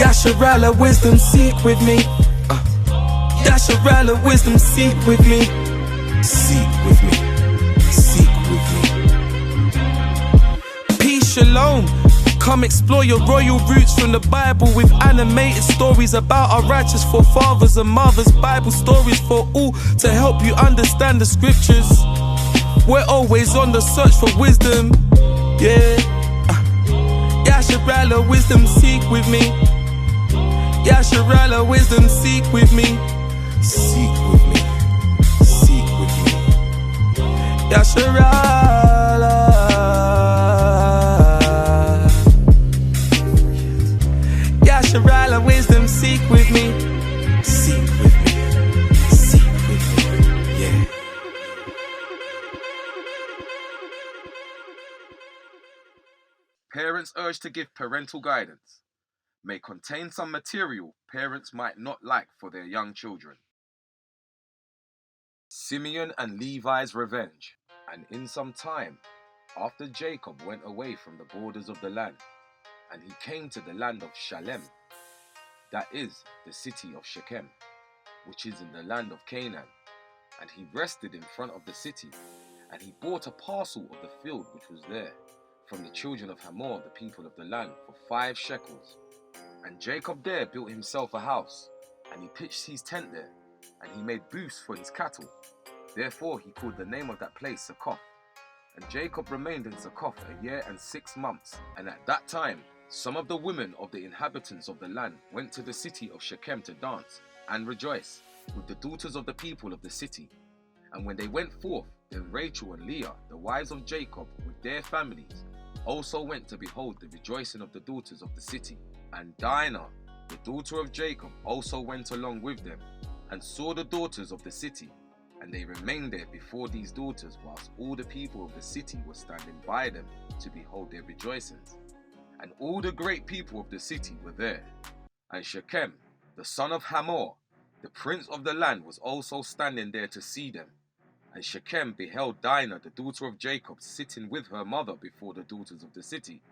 Yasharala, wisdom, seek with me. Yasharala, wisdom, seek with me. Seek with me. Seek with me. Peace, shalom. Come explore your royal roots from the Bible with animated stories about our righteous forefathers and mothers. Bible stories for all to help you understand the scriptures. We're always on the search for wisdom. Yeah. Yasharala, wisdom, seek with me. Yasharala, wisdom, seek with me. Seek with me. Seek with me. Yasharala. Yasharala, wisdom, seek with me. Seek with me. Seek with me. Yeah. Parents urged to give parental guidance may contain some material parents might not like for their young children. Simeon and Levi's revenge. And in some time, after Jacob went away from the borders of the land, and he came to the land of Shalem, that is, the city of Shechem, which is in the land of Canaan, and he rested in front of the city, and he bought a parcel of the field which was there, from the children of Hamor, the people of the land, for 5 shekels. And Jacob there built himself a house, and he pitched his tent there, and he made booths for his cattle. Therefore he called the name of that place Succoth. And Jacob remained in Succoth 1 year and 6 months. And at that time some of the women of the inhabitants of the land went to the city of Shechem to dance and rejoice with the daughters of the people of the city. And when they went forth, then Rachel and Leah, the wives of Jacob, with their families, also went to behold the rejoicing of the daughters of the city. And Dinah, the daughter of Jacob, also went along with them, and saw the daughters of the city. And they remained there before these daughters, whilst all the people of the city were standing by them to behold their rejoicings. And all the great people of the city were there. And Shechem, the son of Hamor, the prince of the land, was also standing there to see them. And Shechem beheld Dinah, the daughter of Jacob, sitting with her mother before the daughters of the city.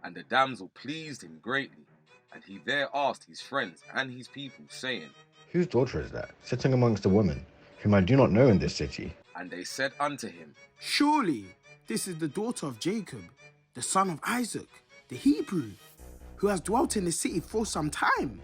And the damsel pleased him greatly. And he there asked his friends and his people, saying, Whose daughter is that, sitting amongst the women, whom I do not know in this city? And they said unto him, Surely this is the daughter of Jacob, the son of Isaac, the Hebrew, who has dwelt in the city for some time.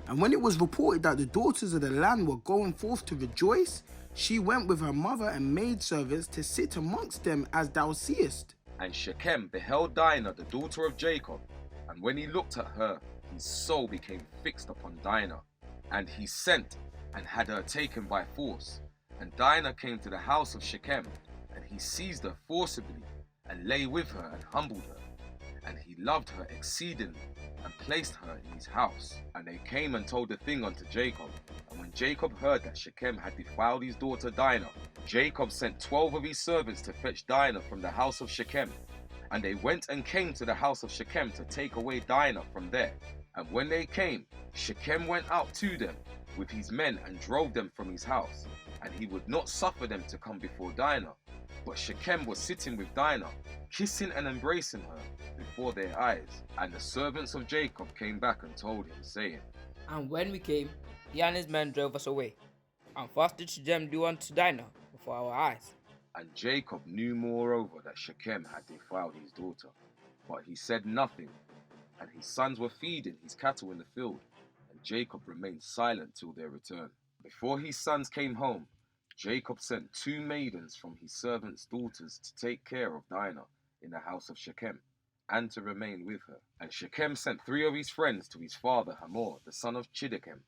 And when it was reported that the daughters of the land were going forth to rejoice, she went with her mother and maidservants to sit amongst them, as thou seest. And Shechem beheld Dinah, the daughter of Jacob, and when he looked at her, his soul became fixed upon Dinah. And he sent and had her taken by force. And Dinah came to the house of Shechem, and he seized her forcibly, and lay with her, and humbled her. And he loved her exceedingly, and placed her in his house. And they came and told the thing unto Jacob. And when Jacob heard that Shechem had defiled his daughter Dinah, Jacob sent 12 of his servants to fetch Dinah from the house of Shechem. And they went and came to the house of Shechem to take away Dinah from there. And when they came, Shechem went out to them with his men and drove them from his house. And he would not suffer them to come before Dinah. But Shechem was sitting with Dinah, kissing and embracing her before their eyes. And the servants of Jacob came back and told him, saying, And when we came, he and his men drove us away, and fasted Shechem do unto Dinah before our eyes. And Jacob knew moreover that Shechem had defiled his daughter, but he said nothing. And his sons were feeding his cattle in the field, and Jacob remained silent till their return. Before his sons came home, Jacob sent 2 maidens from his servants' daughters to take care of Dinah in the house of Shechem, and to remain with her. And Shechem sent 3 of his friends to his father Hamor, the son of Chiddekem,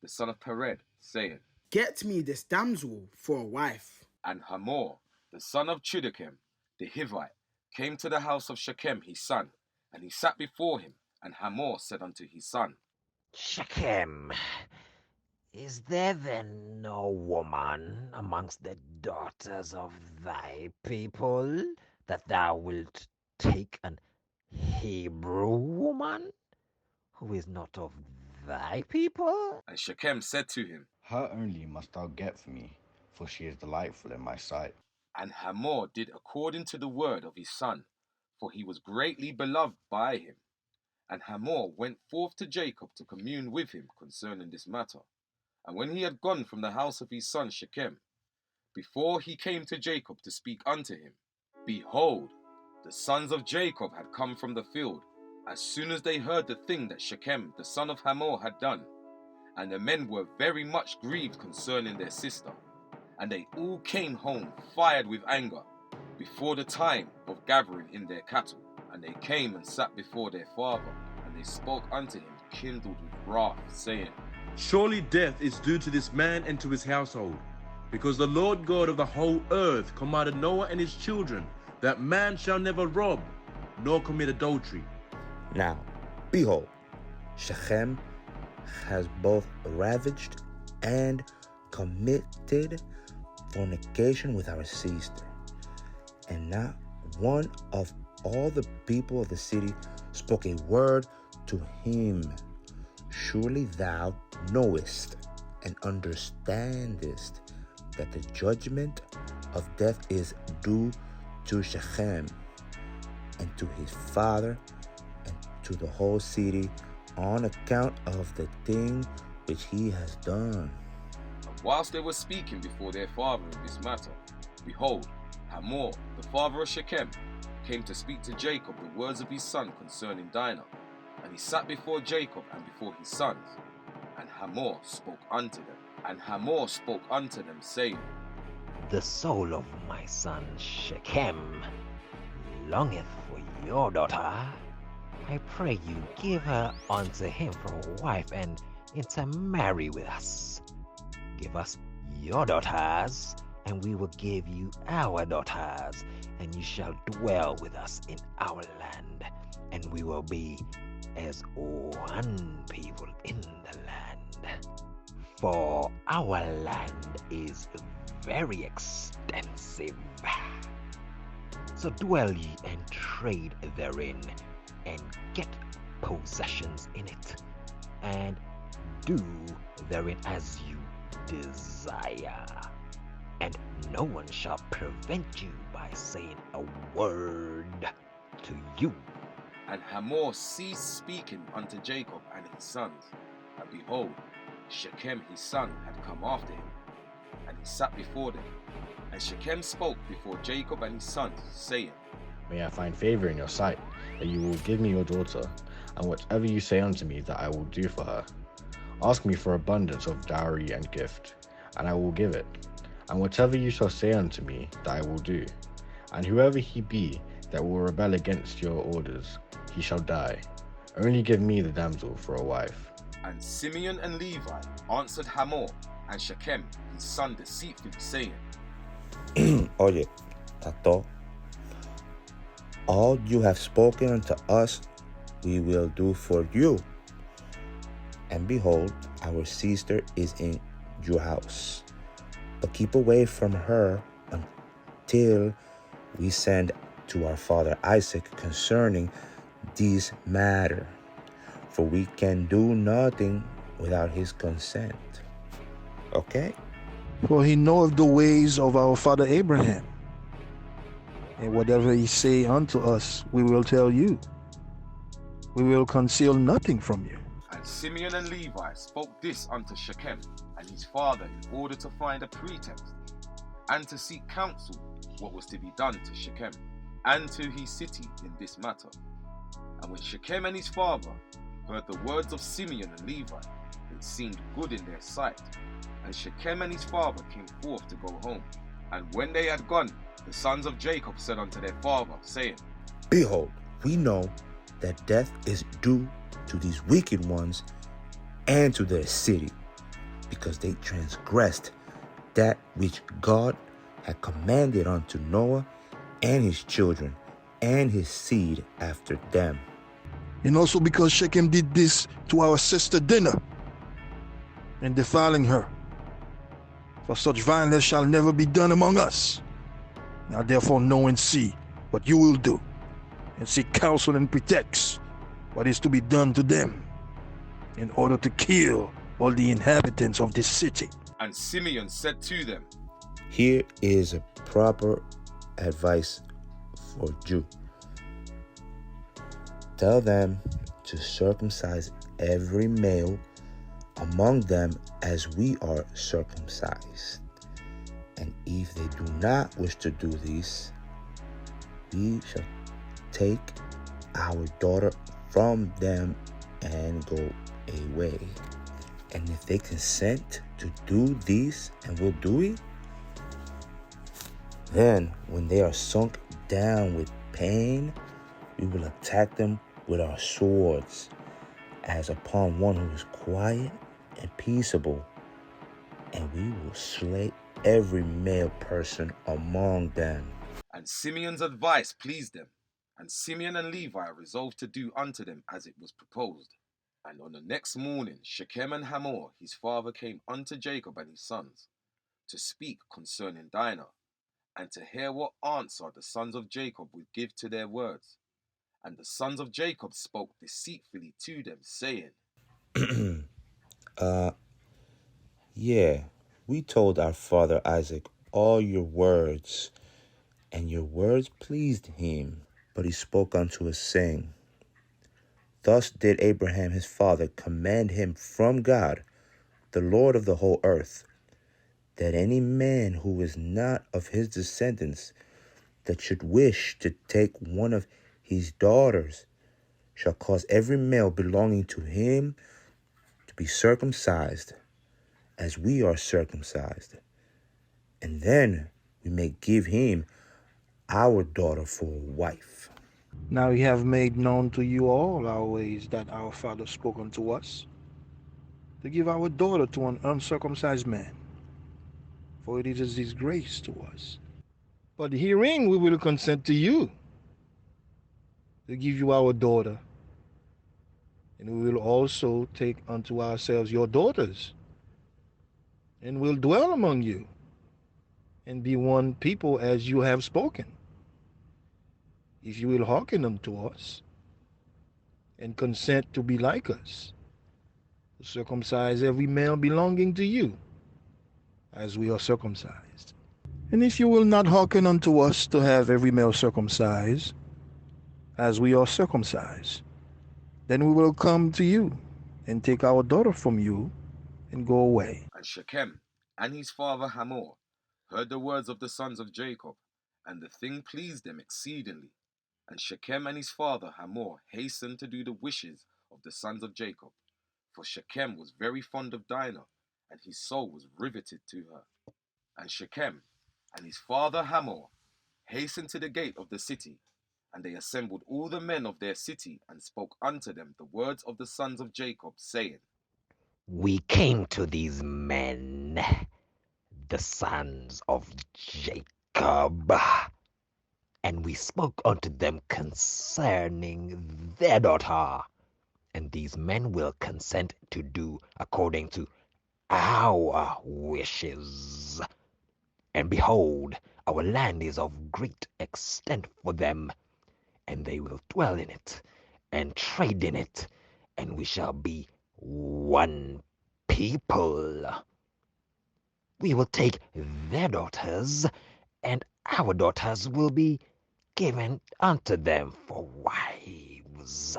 the son of Pered, saying, Get me this damsel for a wife. And Hamor, the son of Chiddekem, the Hivite, came to the house of Shechem his son, and he sat before him. And Hamor said unto his son, Shechem, is there then no woman amongst the daughters of thy people, that thou wilt take an Hebrew woman, who is not of thy people? And Shechem said to him, Her only must thou get for me, for she is delightful in my sight. And Hamor did according to the word of his son, for he was greatly beloved by him. And Hamor went forth to Jacob to commune with him concerning this matter. And when he had gone from the house of his son Shechem, before he came to Jacob to speak unto him, behold, the sons of Jacob had come from the field, as soon as they heard the thing that Shechem the son of Hamor had done. And the men were very much grieved concerning their sister. And they all came home fired with anger, before the time of gathering in their cattle. And they came and sat before their father, and they spoke unto him, kindled with wrath, saying, Surely death is due to this man and to his household, because the Lord God of the whole earth commanded Noah and his children, that man shall never rob, nor commit adultery. Now, behold, Shechem has both ravaged and committed fornication with our sister, and not one of all the people of the city spoke a word to him. Surely thou knowest and understandest that the judgment of death is due to Shechem and to his father and to the whole city on account of the thing which he has done. And whilst they were speaking before their father in this matter, behold, Hamor, the father of Shechem, came to speak to Jacob the words of his son concerning Dinah. And he sat before Jacob and before his sons. And Hamor spoke unto them, saying, The soul of my son Shechem longeth for your daughter. I pray you give her unto him for a wife, and intermarry with us. Give us your daughters, and we will give you our daughters, and you shall dwell with us in our land, and we will be as one people in the land. For our land is very extensive. So dwell ye and trade therein, and get possessions in it, and do therein as you desire. And no one shall prevent you by saying a word to you. And Hamor ceased speaking unto Jacob and his sons. And behold, Shechem his son had come after him, and he sat before them. And Shechem spoke before Jacob and his sons, saying, May I find favor in your sight, that you will give me your daughter, and whatever you say unto me, that I will do for her. Ask me for abundance of dowry and gift, and I will give it. And whatever you shall say unto me, that I will do. And whoever he be that will rebel against your orders, he shall die. Only give me the damsel for a wife. And Simeon and Levi answered Hamor and Shechem his son deceitfully, saying, Oye, Tato, all you have spoken unto us, we will do for you. And behold, our sister is in your house. But keep away from her until we send to our father Isaac concerning this matter. For we can do nothing without his consent. Okay? For he knoweth the ways of our father Abraham. And whatever he say unto us, we will tell you. We will conceal nothing from you. And Simeon and Levi spoke this unto Shechem and his father in order to find a pretext, and to seek counsel what was to be done to Shechem and to his city in this matter. And when Shechem and his father heard the words of Simeon and Levi, it seemed good in their sight. And Shechem and his father came forth to go home. And when they had gone, the sons of Jacob said unto their father, saying, Behold, we know that death is due to these wicked ones and to their city, because they transgressed that which God had commanded unto Noah and his children and his seed after them. And also because Shechem did this to our sister Dinah, and defiling her. For such violence shall never be done among us. Now therefore know and see what you will do, and seek counsel and pretext what is to be done to them, in order to kill all the inhabitants of this city. And Simeon said to them, Here is a proper advice for you. Tell them to circumcise every male among them as we are circumcised. And if they do not wish to do this, we shall take our daughter from them and go away. And if they consent to do this and will do it, then when they are sunk down with pain, we will attack them with our swords, as upon one who is quiet and peaceable, and we will slay every male person among them. And Simeon's advice pleased them, and Simeon and Levi resolved to do unto them as it was proposed. And on the next morning Shechem and Hamor his father came unto Jacob and his sons, to speak concerning Dinah, and to hear what answer the sons of Jacob would give to their words. And the sons of Jacob spoke deceitfully to them, saying, Yeah, we told our father Isaac all your words, and your words pleased him. But he spoke unto us, saying, Thus did Abraham his father command him from God, the Lord of the whole earth, that any man who is not of his descendants that should wish to take one of his daughters shall cause every male belonging to him to be circumcised, as we are circumcised. And then we may give him our daughter for a wife. Now we have made known to you all our ways that our father spoke unto us, to give our daughter to an uncircumcised man, for it is his grace to us. But herein we will consent to you, to give you our daughter, and we will also take unto ourselves your daughters, and will dwell among you, and be one people as you have spoken. If you will hearken unto us, and consent to be like us, to circumcise every male belonging to you, as we are circumcised. And if you will not hearken unto us to have every male circumcised, as we are circumcised, then we will come to you, and take our daughter from you, and go away. And Shechem and his father Hamor heard the words of the sons of Jacob, and the thing pleased them exceedingly. And Shechem and his father Hamor hastened to do the wishes of the sons of Jacob, for Shechem was very fond of Dinah, and his soul was riveted to her. And Shechem and his father Hamor hastened to the gate of the city, and they assembled all the men of their city, and spoke unto them the words of the sons of Jacob, saying, We came to these men, the sons of Jacob, and we spoke unto them concerning their daughter. And these men will consent to do according to our wishes. And behold, our land is of great extent for them, and they will dwell in it, and trade in it, and we shall be one people. We will take their daughters, and our daughters will be given unto them for wives.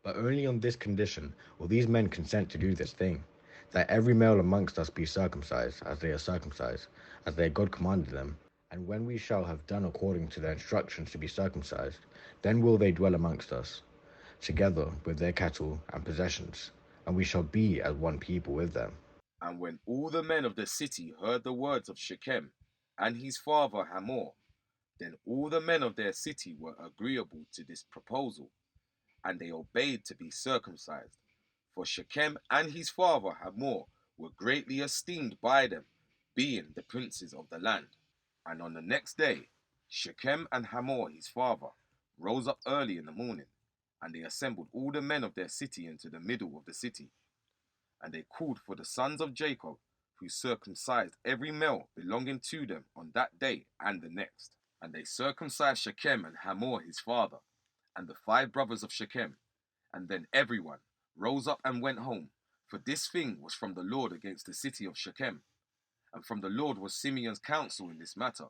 But only on this condition will these men consent to do this thing, that every male amongst us be circumcised, as they are circumcised, as their God commanded them. And when we shall have done according to their instructions to be circumcised, then will they dwell amongst us, together with their cattle and possessions, and we shall be as one people with them. And when all the men of the city heard the words of Shechem and his father Hamor, then all the men of their city were agreeable to this proposal, and they obeyed to be circumcised. For Shechem and his father Hamor were greatly esteemed by them, being the princes of the land. And on the next day, Shechem and Hamor his father rose up early in the morning, and they assembled all the men of their city into the middle of the city. And they called for the sons of Jacob, who circumcised every male belonging to them on that day and the next. And they circumcised Shechem and Hamor his father, and the 5 brothers of Shechem. And then everyone rose up and went home, for this thing was from the Lord against the city of Shechem. And from the Lord was Simeon's counsel in this matter,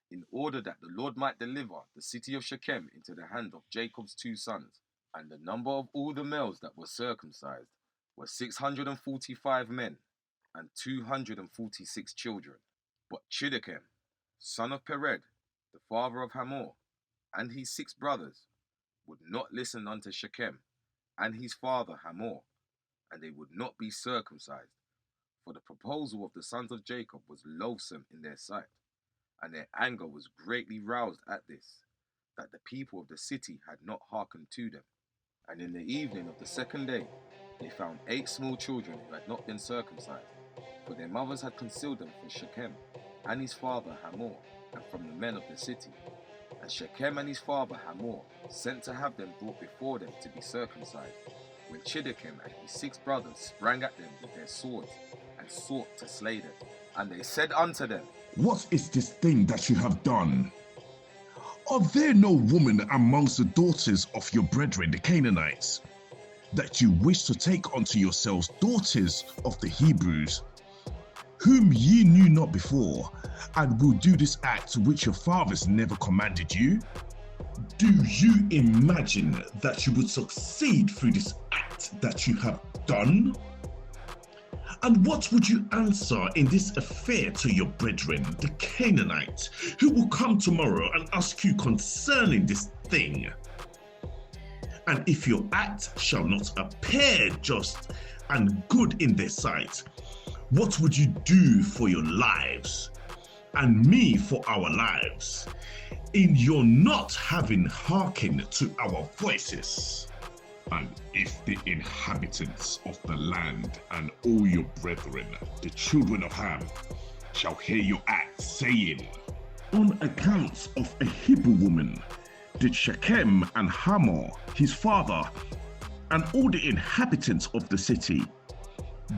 in order that the Lord might deliver the city of Shechem into the hand of Jacob's 2 sons. And the number of all the males that were circumcised were 645 men and 246 children. But Chiddekem, son of Pered, the father of Hamor, and his 6 brothers, would not listen unto Shechem and his father Hamor, and they would not be circumcised. For the proposal of the sons of Jacob was loathsome in their sight, and their anger was greatly roused at this, that the people of the city had not hearkened to them. And in the evening of the 2nd day, they found 8 small children who had not been circumcised, for their mothers had concealed them from Shechem and his father Hamor, and from the men of the city. And Shechem and his father Hamor sent to have them brought before them to be circumcised, when Chiddekem and his 6 brothers sprang at them with their swords, and sought to slay them. And they said unto them, What is this thing that you have done? Are there no women amongst the daughters of your brethren, the Canaanites, that you wish to take unto yourselves daughters of the Hebrews, whom ye knew not before, and will do this act which your fathers never commanded you? Do you imagine that you would succeed through this act that you have done? And what would you answer in this affair to your brethren, the Canaanites, who will come tomorrow and ask you concerning this thing? And if your act shall not appear just and good in their sight, what would you do for your lives, and me for our lives, in your not having hearkened to our voices? And if the inhabitants of the land and all your brethren, the children of Ham, shall hear your act, saying, On account of a Hebrew woman, did Shechem and Hamor, his father, and all the inhabitants of the city,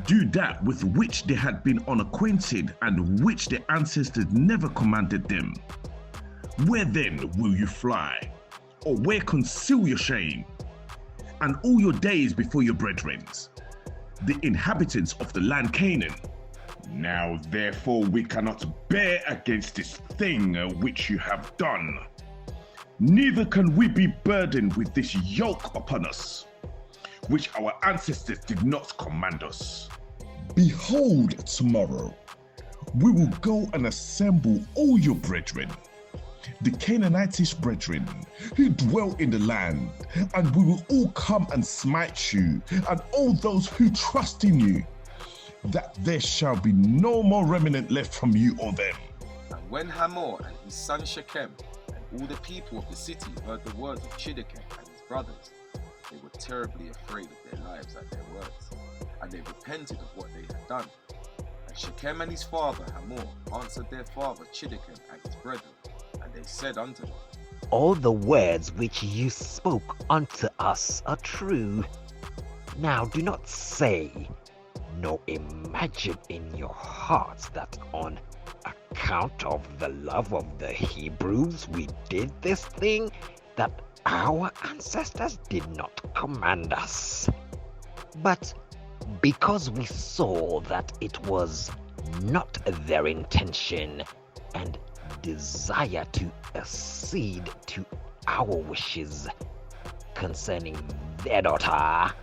do that with which they had been unacquainted and which their ancestors never commanded them? Where then will you fly? Or where conceal your shame? And all your days before your brethren, the inhabitants of the land Canaan. Now therefore we cannot bear against this thing which you have done, Neither can we be burdened with this yoke upon us, which our ancestors did not command us. Behold, tomorrow we will go and assemble all your brethren, the Canaanitish brethren who dwell in the land, and we will all come and smite you and all those who trust in you, that there shall be no more remnant left from you or them. And when Hamor and his son Shechem and all the people of the city heard the words of Chiddekem and his brothers, they were terribly afraid of their lives at their words, and they repented of what they had done. And Shechem and his father Hamor answered their father Chiddekem and his brethren, and they said unto them, All the words which you spoke unto us are true. Now do not say, nor imagine in your hearts that on account of the love of the Hebrews we did this thing that our ancestors did not command us. But because we saw that it was not their intention and desire to accede to our wishes concerning their daughter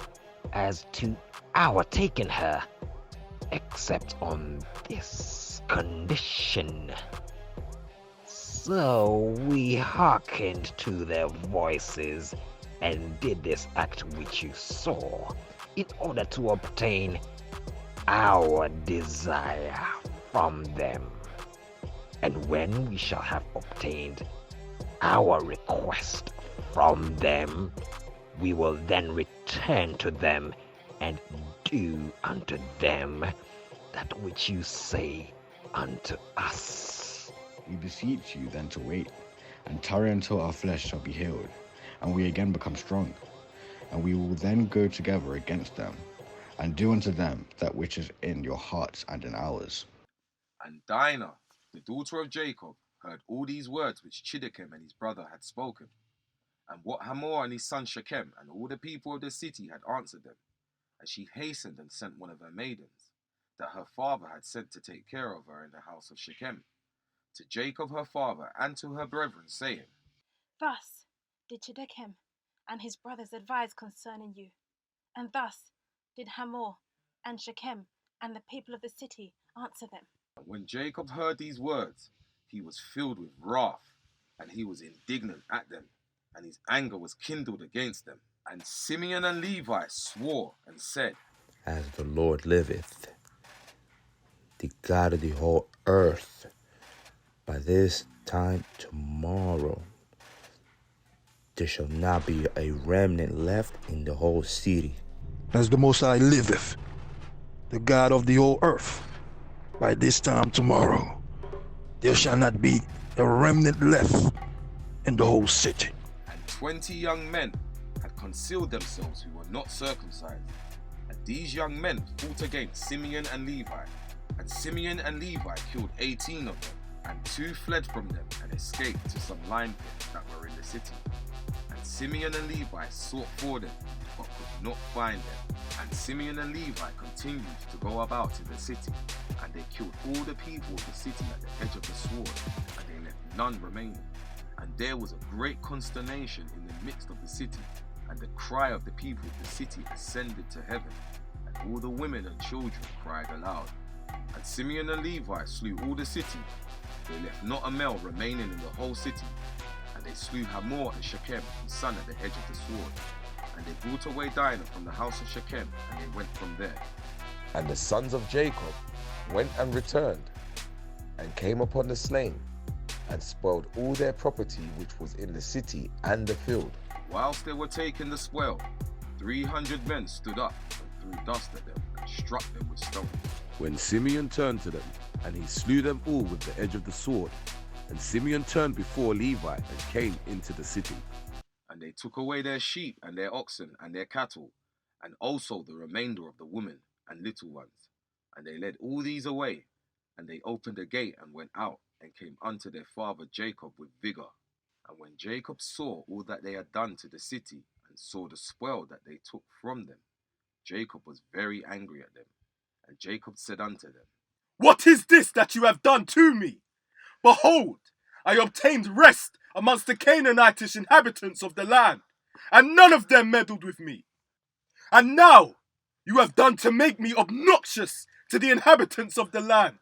as to our taking her, except on this condition. So we hearkened to their voices and did this act which you saw, in order to obtain our desire from them. And when we shall have obtained our request from them, we will then return to them and do unto them that which you say unto us. We beseech you then to wait, and tarry until our flesh shall be healed, and we again become strong. And we will then go together against them, and do unto them that which is in your hearts and in ours. And Dinah, the daughter of Jacob, heard all these words which Chiddekem and his brother had spoken, and what Hamor and his son Shechem and all the people of the city had answered them. And she hastened and sent one of her maidens, that her father had sent to take care of her in the house of Shechem, to Jacob her father and to her brethren, saying, Thus did Chiddekem and his brothers advised concerning you. And thus did Hamor and Shechem and the people of the city answer them. When Jacob heard these words, he was filled with wrath, and he was indignant at them, and his anger was kindled against them. And Simeon and Levi swore and said, As the Lord liveth, the God of the whole earth, by this time tomorrow there shall not be a remnant left in the whole city. As the Most High liveth, the God of the whole earth, by this time tomorrow there shall not be a remnant left in the whole city. And 20 young men had concealed themselves who were not circumcised. And these young men fought against Simeon and Levi. And Simeon and Levi killed 18 of them, and 2 fled from them and escaped to some lime pits that were in the city. And Simeon and Levi sought for them, but could not find them. And Simeon and Levi continued to go about in the city, and they killed all the people of the city at the edge of the sword, and they left none remaining. And there was a great consternation in the midst of the city, and the cry of the people of the city ascended to heaven, and all the women and children cried aloud. And Simeon and Levi slew all the city. They left not a male remaining in the whole city. And they slew Hamor and Shechem, his son, at the edge of the sword. And they brought away Dinah from the house of Shechem, and they went from there. And the sons of Jacob went and returned, and came upon the slain, and spoiled all their property which was in the city and the field. Whilst they were taking the spoil, 300 men stood up and threw dust at them, and struck them with stones. When Simeon turned to them, and he slew them all with the edge of the sword, and Simeon turned before Levi and came into the city. And they took away their sheep and their oxen and their cattle, and also the remainder of the women and little ones. And they led all these away, and they opened the gate and went out, and came unto their father Jacob with vigor. And when Jacob saw all that they had done to the city, and saw the spoil that they took from them, Jacob was very angry at them. And Jacob said unto them, What is this that you have done to me? Behold, I obtained rest amongst the Canaanitish inhabitants of the land, and none of them meddled with me. And now you have done to make me obnoxious to the inhabitants of the land,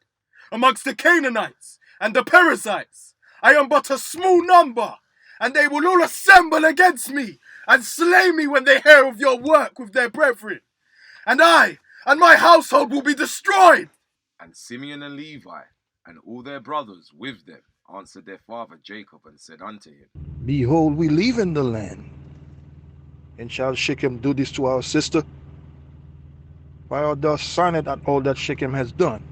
amongst the Canaanites and the Perizzites. I am but a small number, and they will all assemble against me, and slay me when they hear of your work with their brethren. And I and my household will be destroyed. And Simeon and Levi and all their brothers with them answered their father Jacob and said unto him, Behold, we leave in the land. And shall Shechem do this to our sister? Why art thou silent at all that Shechem has done?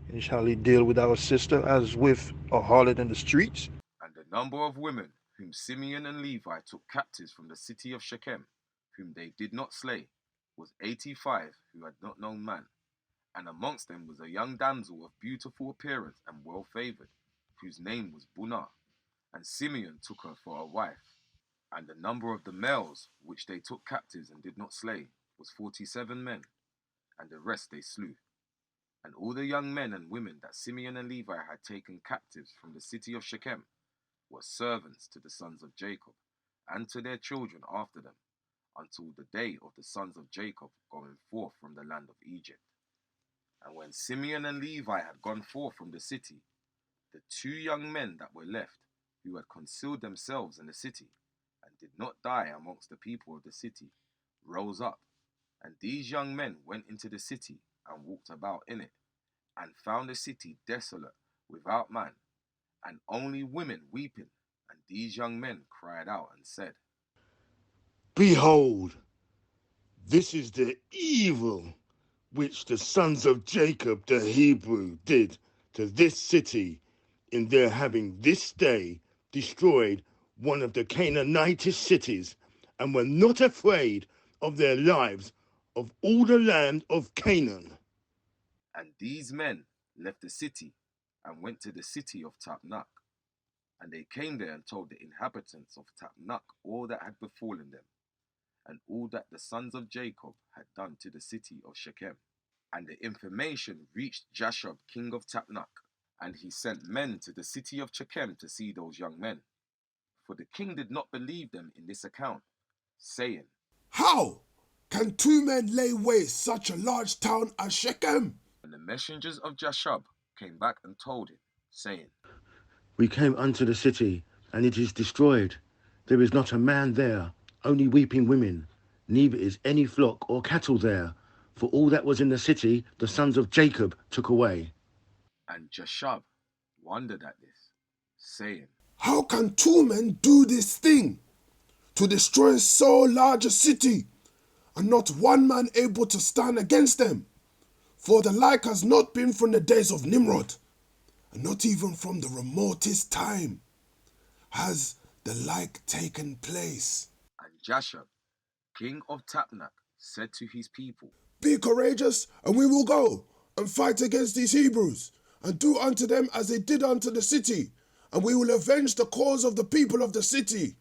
And shall he deal with our sister as with a harlot in the streets? And the number of women whom Simeon and Levi took captives from the city of Shechem, whom they did not slay, was 85 who had not known man. And amongst them was a young damsel of beautiful appearance and well favoured, whose name was Bunah. And Simeon took her for a wife. And the number of the males which they took captives and did not slay was 47 men, and the rest they slew. And all the young men and women that Simeon and Levi had taken captives from the city of Shechem were servants to the sons of Jacob, and to their children after them, until the day of the sons of Jacob going forth from the land of Egypt. And when Simeon and Levi had gone forth from the city, the 2 young men that were left, who had concealed themselves in the city, and did not die amongst the people of the city, rose up. And these young men went into the city, and walked about in it, and found the city desolate, without man, and only women weeping. And these young men cried out and said, Behold, this is the evil which the sons of Jacob the Hebrew did to this city, in their having this day destroyed one of the Canaanitish cities, and were not afraid of their lives of all the land of Canaan. And these men left the city, and went to the city of Tapnach. And they came there and told the inhabitants of Tapnach all that had befallen them, and all that the sons of Jacob had done to the city of Shechem. And the information reached Jashub, king of Tapnach, and he sent men to the city of Shechem to see those young men. for the king did not believe them in this account, saying, How can 2 men lay waste such a large town as Shechem? And the messengers of Jashub came back and told him, saying, We came unto the city, and it is destroyed. There is not a man there, only weeping women. Neither is any flock or cattle there. For all that was in the city, the sons of Jacob took away. And Jashub wondered at this, saying, How can 2 men do this thing, to destroy so large a city, and not one man able to stand against them? For the like has not been from the days of Nimrod, and not even from the remotest time has the like taken place. And Jashub, king of Tapnach, said to his people, Be courageous, and we will go and fight against these Hebrews, and do unto them as they did unto the city, and we will avenge the cause of the people of the city.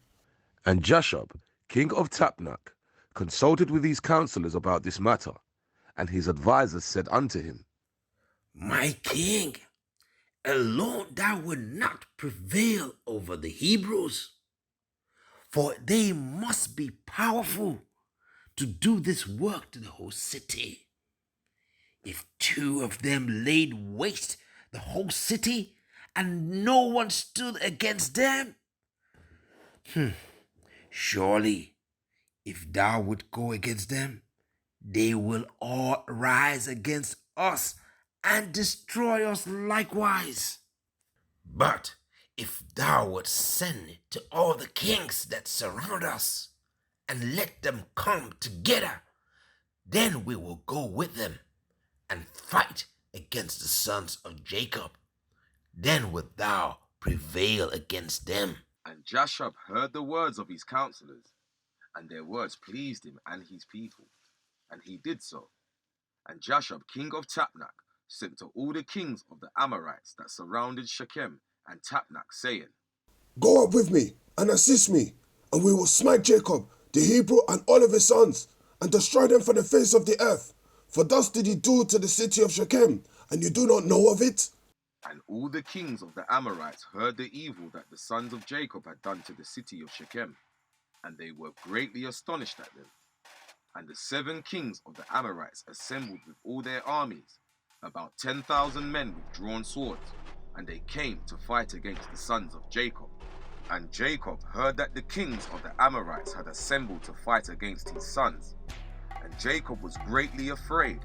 And Jashub, king of Tapnach, consulted with his counselors about this matter, and his advisers said unto him, My king, alone thou wilt not prevail over the Hebrews, for they must be powerful to do this work to the whole city. If 2 of them laid waste the whole city, and no one stood against them, surely, if thou wilt go against them, they will all rise against us and destroy us likewise. But if thou wilt send to all the kings that surround us, and let them come together, then we will go with them and fight against the sons of Jacob. Then wilt thou prevail against them. And Jashub heard the words of his counselors, and their words pleased him and his people, and he did so. And Jashub, king of Tapnach, sent to all the kings of the Amorites that surrounded Shechem and Tapnach, saying, Go up with me and assist me, and we will smite Jacob, the Hebrew, and all of his sons, and destroy them from the face of the earth. For thus did he do to the city of Shechem, and you do not know of it? And all the kings of the Amorites heard the evil that the sons of Jacob had done to the city of Shechem, and they were greatly astonished at them. And the 7 kings of the Amorites assembled with all their armies, about 10,000 men with drawn swords, and they came to fight against the sons of Jacob. And Jacob heard that the kings of the Amorites had assembled to fight against his sons. And Jacob was greatly afraid,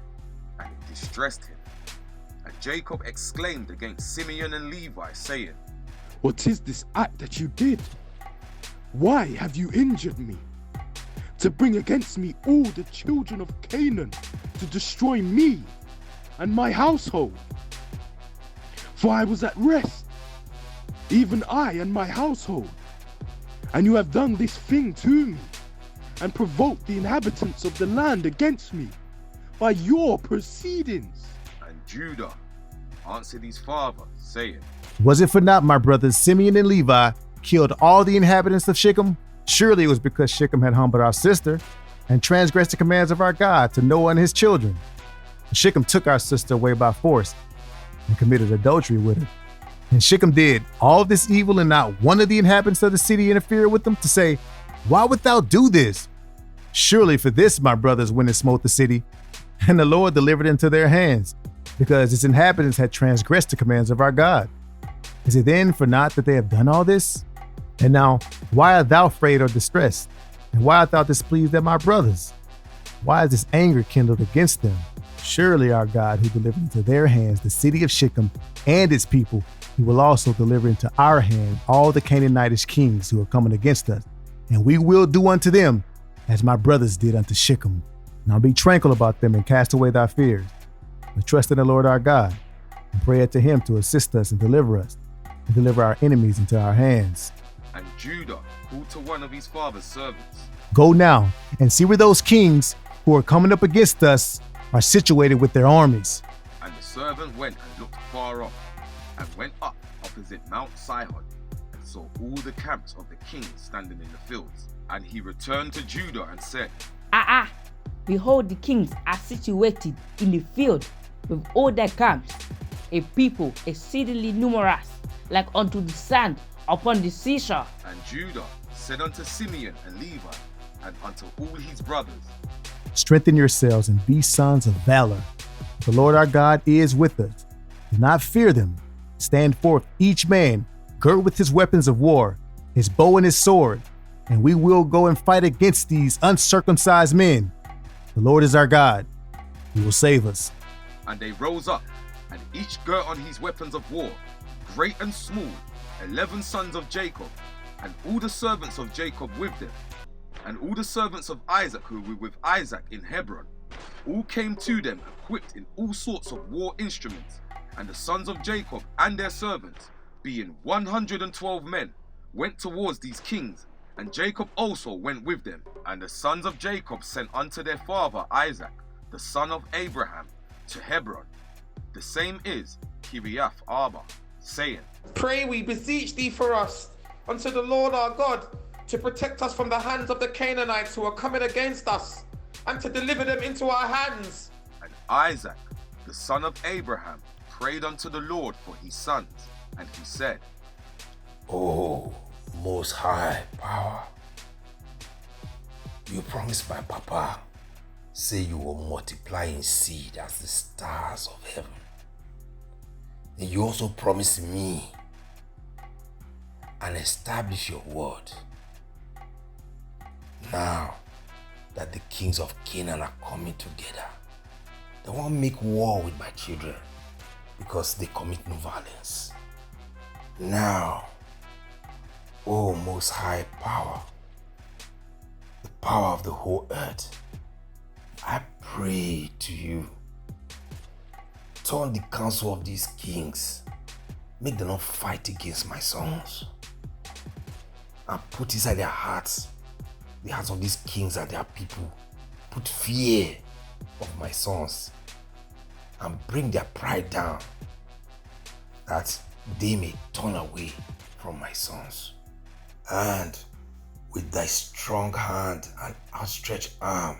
and it distressed him. And Jacob exclaimed against Simeon and Levi, saying, What is this act that you did? Why have you injured me? To bring against me all the children of Canaan, to destroy me and my household. For I was at rest, even I and my household. And you have done this thing to me, and provoked the inhabitants of the land against me by your proceedings. And Judah answered his father, saying, Was it for naught my brothers Simeon and Levi killed all the inhabitants of Shechem? Surely it was because Shechem had humbled our sister and transgressed the commands of our God to Noah and his children. And Shechem took our sister away by force and committed adultery with her. And Shechem did all this evil, and not one of the inhabitants of the city interfered with them to say, Why wilt thou do this? Surely for this my brothers went and smote the city, and the Lord delivered it into their hands, because its inhabitants had transgressed the commands of our God. Is it then for naught that they have done all this? And now, why art thou afraid or distressed? And why art thou displeased at my brothers? Why is this anger kindled against them? Surely our God, who delivered into their hands the city of Shechem and its people, he will also deliver into our hand all the Canaanitish kings who are coming against us. And we will do unto them as my brothers did unto Shechem. Now be tranquil about them and cast away thy fears. But trust in the Lord our God, and pray unto him to assist us and deliver our enemies into our hands. And Judah called to one of his father's servants. Go now and see where those kings who are coming up against us are situated with their armies. And the servant went and looked far off, and went up opposite Mount Sihon, and saw all the camps of the kings standing in the fields. And he returned to Judah and said, Behold, the kings are situated in the field with all their camps, a people exceedingly numerous, like unto the sand upon the seashore. And Judah said unto Simeon and Levi, and unto all his brothers, Strengthen yourselves and be sons of valor. The Lord our God is with us. Do not fear them. Stand forth, each man, girt with his weapons of war, his bow and his sword, and we will go and fight against these uncircumcised men. The Lord is our God. He will save us. And they rose up, and each girt on his weapons of war, great and small, 11 sons of Jacob, and all the servants of Jacob with them, and all the servants of Isaac who were with Isaac in Hebron, all came to them equipped in all sorts of war instruments. And the sons of Jacob and their servants, being 112 men, went towards these kings, and Jacob also went with them. And the sons of Jacob sent unto their father Isaac, the son of Abraham, to Hebron, the same is Kiriath Arba, saying, Pray, we beseech thee for us, unto the Lord our God, to protect us from the hands of the Canaanites who are coming against us, and to deliver them into our hands. And Isaac, the son of Abraham, prayed unto the Lord for his sons, and he said, Oh, Most High Power, you promised my papa, say you will multiply in seed as the stars of heaven. And you also promised me and establish your word. Now that the kings of Canaan are coming together, they won't make war with my children because they commit no violence. Now, O Most High Power, the power of the whole earth, I pray to you, turn the counsel of these kings, make them not fight against my sons, and put inside their hearts, the hearts of these kings and their people, put fear of my sons, and bring their pride down, that they may turn away from my sons. And with thy strong hand and outstretched arm,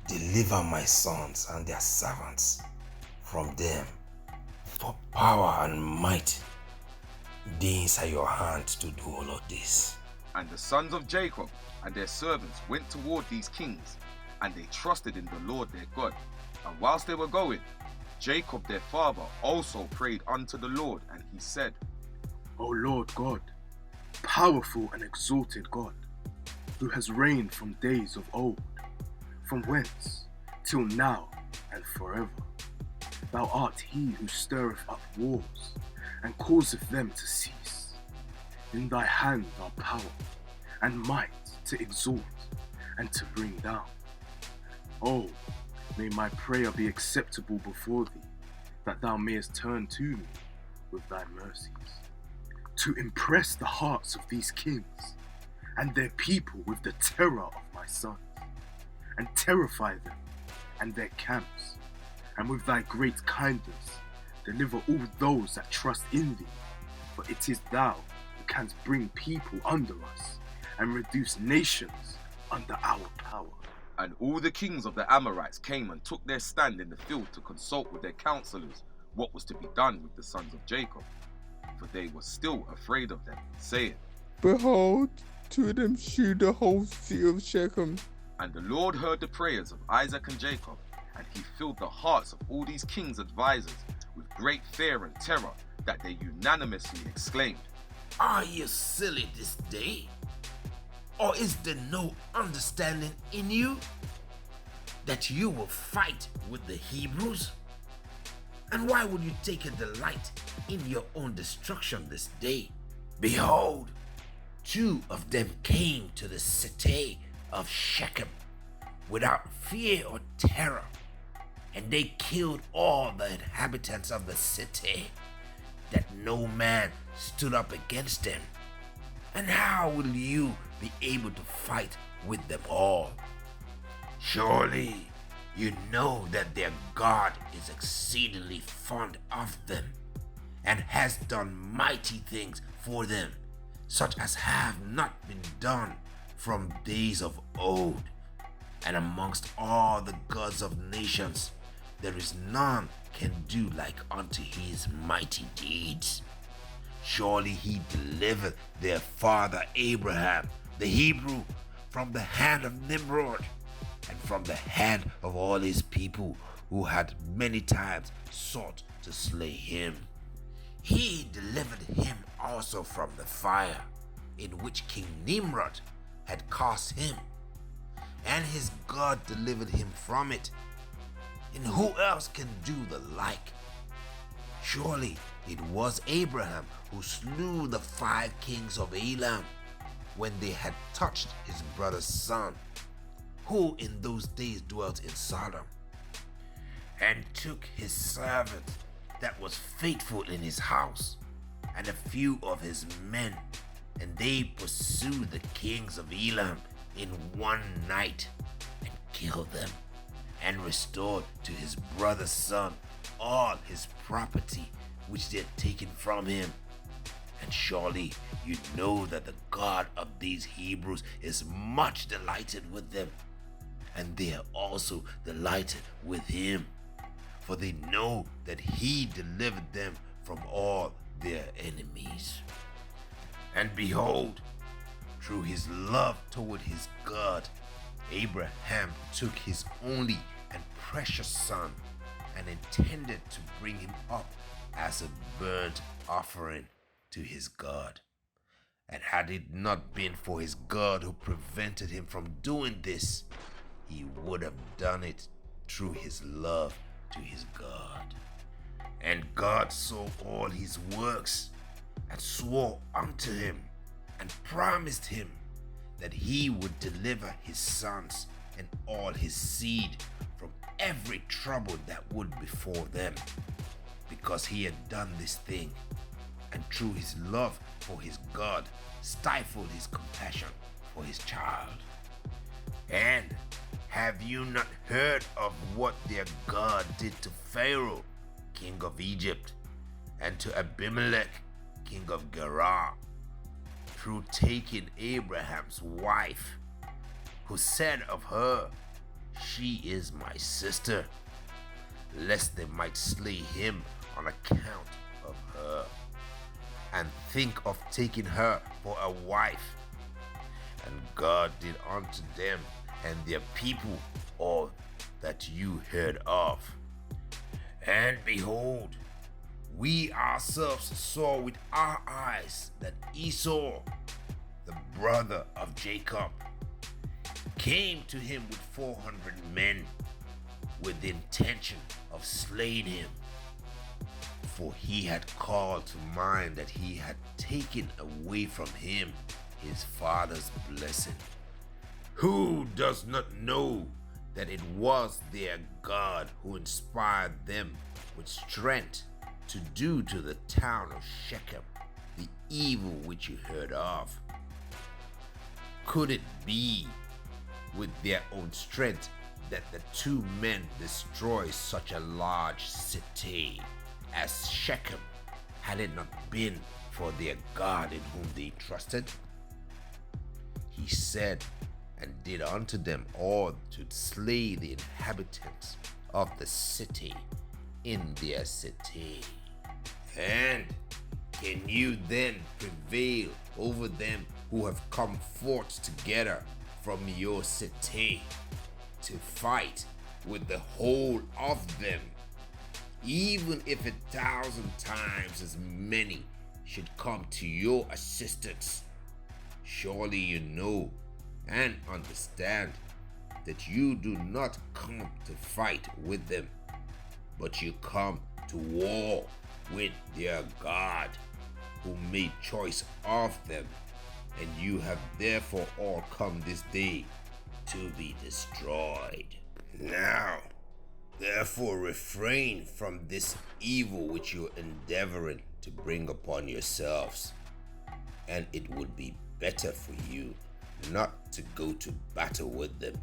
deliver my sons and their servants from them, for power and might be inside your hand to do all of this. And the sons of Jacob and their servants went toward these kings, and they trusted in the Lord their God. And whilst they were going, Jacob their father also prayed unto the Lord, and he said, O Lord God, powerful and exalted God, who has reigned from days of old, from whence till now and forever. Thou art he who stirreth up wars, and causeth them to cease. In thy hand are power and might to exalt and to bring down. Oh, may my prayer be acceptable before thee, that thou mayest turn to me with thy mercies, to impress the hearts of these kings and their people with the terror of my sons, and terrify them and their camps, and with thy great kindness deliver all those that trust in thee, for it is thou who canst bring people under us and reduce nations under our power. And all the kings of the Amorites came and took their stand in the field to consult with their counselors what was to be done with the sons of Jacob, for they were still afraid of them, saying, Behold, to them shew the whole city of Shechem. And the Lord heard the prayers of Isaac and Jacob, and he filled the hearts of all these kings' advisors with great fear and terror, that they unanimously exclaimed, Are you silly this day? Or is there no understanding in you that you will fight with the Hebrews? And why would you take a delight in your own destruction this day? Behold, 2 of them came to the city of Shechem without fear or terror, and they killed all the inhabitants of the city, that no man stood up against them. And how will you be able to fight with them all? Surely you know that their God is exceedingly fond of them, and has done mighty things for them, such as have not been done from days of old. And amongst all the gods of nations, there is none can do like unto his mighty deeds. Surely he delivered their father Abraham, the Hebrew, from the hand of Nimrod, and from the hand of all his people who had many times sought to slay him. He delivered him also from the fire in which King Nimrod had cast him, and his God delivered him from it. And who else can do the like? Surely it was Abraham who slew the 5 kings of Elam when they had touched his brother's son, who in those days dwelt in Sodom, and took his servant that was faithful in his house, and a few of his men, and they pursued the kings of Elam in one night, and killed them, and restored to his brother's son all his property which they had taken from him. And surely you know that the God of these Hebrews is much delighted with them, and they are also delighted with him, for they know that he delivered them from all their enemies. And behold, through his love toward his God, Abraham took his only and precious son and intended to bring him up as a burnt offering to his God. And had it not been for his God who prevented him from doing this, he would have done it through his love to his God. And God saw all his works and swore unto him and promised him that he would deliver his sons and all his seed from every trouble that would befall them, because he had done this thing, and through his love for his God stifled his compassion for his child. And have you not heard of what their God did to Pharaoh, king of Egypt, and to Abimelech, king of Gerar, through taking Abraham's wife, who said of her, "She is my sister," lest they might slay him on account of her, and think of taking her for a wife. And God did unto them and their people all that you heard of. And behold, we ourselves saw with our eyes that Esau, the brother of Jacob, came to him with 400 men with the intention of slaying him. For he had called to mind that he had taken away from him his father's blessing. Who does not know that it was their God who inspired them with strength to do to the town of Shechem the evil which you heard of? Could it be with their own strength that the 2 men destroy such a large city as Shechem, had it not been for their God in whom they trusted? He said and did unto them all to slay the inhabitants of the city in their city. And can you then prevail over them who have come forth together from your city to fight with the whole of them, even if 1,000 times as many should come to your assistance? Surely you know and understand that you do not come to fight with them, but you come to war with their God, who made choice of them, and you have therefore all come this day to be destroyed. Now, therefore refrain from this evil which you are endeavoring to bring upon yourselves, and it would be better for you not to go to battle with them,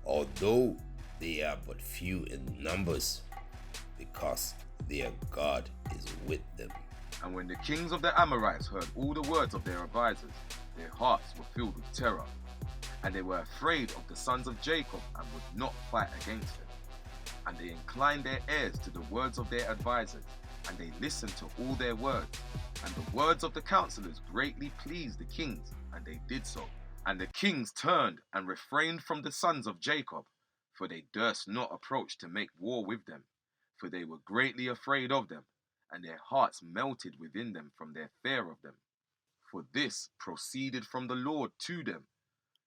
although they are but few in numbers, because their God is with them. And when the kings of the Amorites heard all the words of their advisors, their hearts were filled with terror, and they were afraid of the sons of Jacob and would not fight against them. And they inclined their ears to the words of their advisors, and they listened to all their words. And the words of the counselors greatly pleased the kings, and they did so. And the kings turned and refrained from the sons of Jacob, for they durst not approach to make war with them, for they were greatly afraid of them, and their hearts melted within them from their fear of them. For this proceeded from the Lord to them,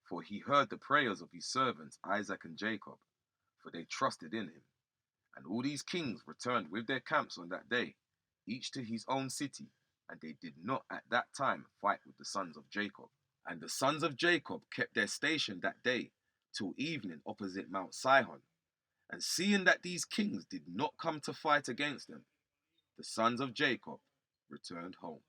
for he heard the prayers of his servants Isaac and Jacob, for they trusted in him. And all these kings returned with their camps on that day, each to his own city, and they did not at that time fight with the sons of Jacob. And the sons of Jacob kept their station that day till evening opposite Mount Sihon. And seeing that these kings did not come to fight against them, the sons of Jacob returned home.